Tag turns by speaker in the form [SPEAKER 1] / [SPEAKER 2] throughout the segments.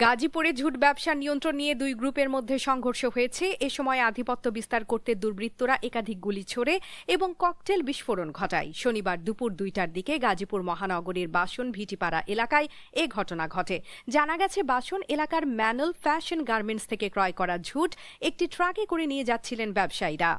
[SPEAKER 1] গাজীপুরে ঝুট ব্যবসা নিয়ন্ত্রণ নিয়ে দুই গ্রুপের মধ্যে সংঘর্ষ হয়েছে। এ সময় আধিপত্য বিস্তার করতে দুর্বৃত্তরা একাধিক গুলি ছোড়ে এবং ককটেল বিস্ফোরণ ঘটায়। শনিবার দুপুর 2টার দিকে গাজীপুর মহানগরীর বাসন ভিটিপাড়া এলাকায় এ ঘটনা ঘটে। জানা গেছে, বাসন এলাকার ম্যানুয়াল ফ্যাশন গার্মেন্টস থেকে ক্রয় করা ঝুট একটি ট্রাকে করে নিয়ে যাচ্ছিলেন ব্যবসায়ীরা।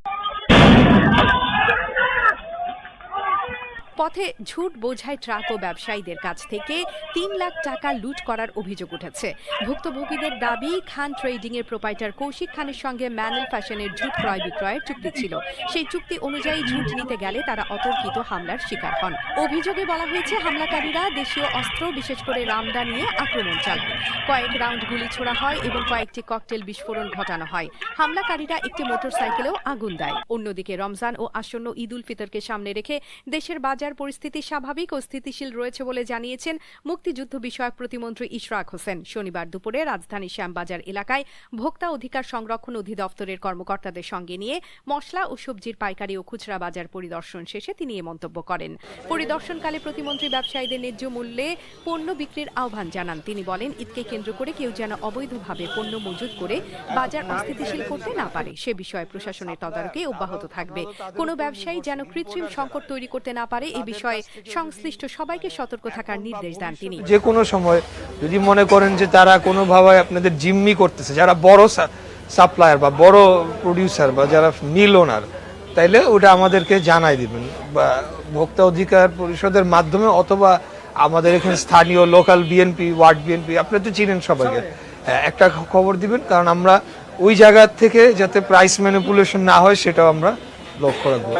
[SPEAKER 1] পথে ঝুট বোঝাই ট্রাক ও ব্যবসায়ীদের কাছ থেকে 3 লাখ টাকা লুট করার অভিযোগ উঠেছে। ভুক্তভোগীদের দাবি, খান ট্রেডিং এর প্রোপাইটার কৌশিক খানের সঙ্গে ম্যানুয়াল ফ্যাশনের ঝুট ক্রয় বিক্রয়ের চুক্তি ছিল। সেই চুক্তি অনুযায়ী ঝুট নিতে গেলে তারা অতর্কিত হামলার শিকার হন। অভিযোগে বলা হয়েছে, হামলাকারীরা দেশীয় অস্ত্র, বিশেষ করে রামদা নিয়ে আক্রমণ চালায়। কয়েক রাউন্ড গুলি ছোড়া হয় এবং কয়েকটি ককটেল বিস্ফোরণ ঘটানো হয়। হামলাকারীরা একটি মোটরসাইকেলেও আগুন দেয়। অন্যদিকে রমজান ও আসন্ন ঈদ উল ফিতরকে সামনে রেখে দেশের বাজার পরিস্থিতি স্বাভাবিক ও স্থিতিশীল রয়েছে বলে জানিয়েছেন মুক্তিযুদ্ধ বিষয়ক প্রতিমন্ত্রী ইশরাক হোসেন। শনিবার দুপুরে রাজধানীর শ্যামবাজার এলাকায় ভোক্তা অধিকার সংরক্ষণ অধিদপ্তরের কর্মকর্তাদের সঙ্গে নিয়ে মশলা ও সবজির পাইকারি ও খুচরা বাজার পরিদর্শন শেষে তিনি এ মন্তব্য করেন। পরিদর্শনকালে প্রতিমন্ত্রী ব্যবসায়ীদের ন্যায্য মূল্যে পণ্য বিক্রির আহ্বান জানান। তিনি বলেন, ঈদকে কেন্দ্র করে কেউ যেন অবৈধভাবে পণ্য মজুত করে বাজার অস্থিতিশীল করতে না পারে, সে বিষয়ে প্রশাসনের তদারকি অব্যাহত থাকবে। কোনো ব্যবসায়ী যেন কৃত্রিম সংকট তৈরি করতে না পারে, এই বিষয়ে সংশ্লিষ্ট সবাইকে সতর্ক থাকার নির্দেশ দেন তিনি।
[SPEAKER 2] যে কোনো সময় যদি মনে করেন যে তারা কোনোভাবে আপনাদের জিম্মি করতেছে, যারা বড় সাপ্লায়ার বা বড় প্রডিউসার বা যারা মিল ওনার, তাইলে ওটা আমাদেরকে জানাই দিবেন, বা ভোক্তা অধিকার পরিষদের মাধ্যমে, অথবা আমাদের এখানে স্থানীয় লোকাল বিএনপি, ওয়ার্ড বিএনপি, আপনি তো চিনেন সবাইকে, একটা খবর দিবেন, কারণ আমরা ওই জায়গা থেকে যাতে প্রাইস ম্যানিপুলেশন না হয় সেটাও আমরা লক্ষ্য রাখবো।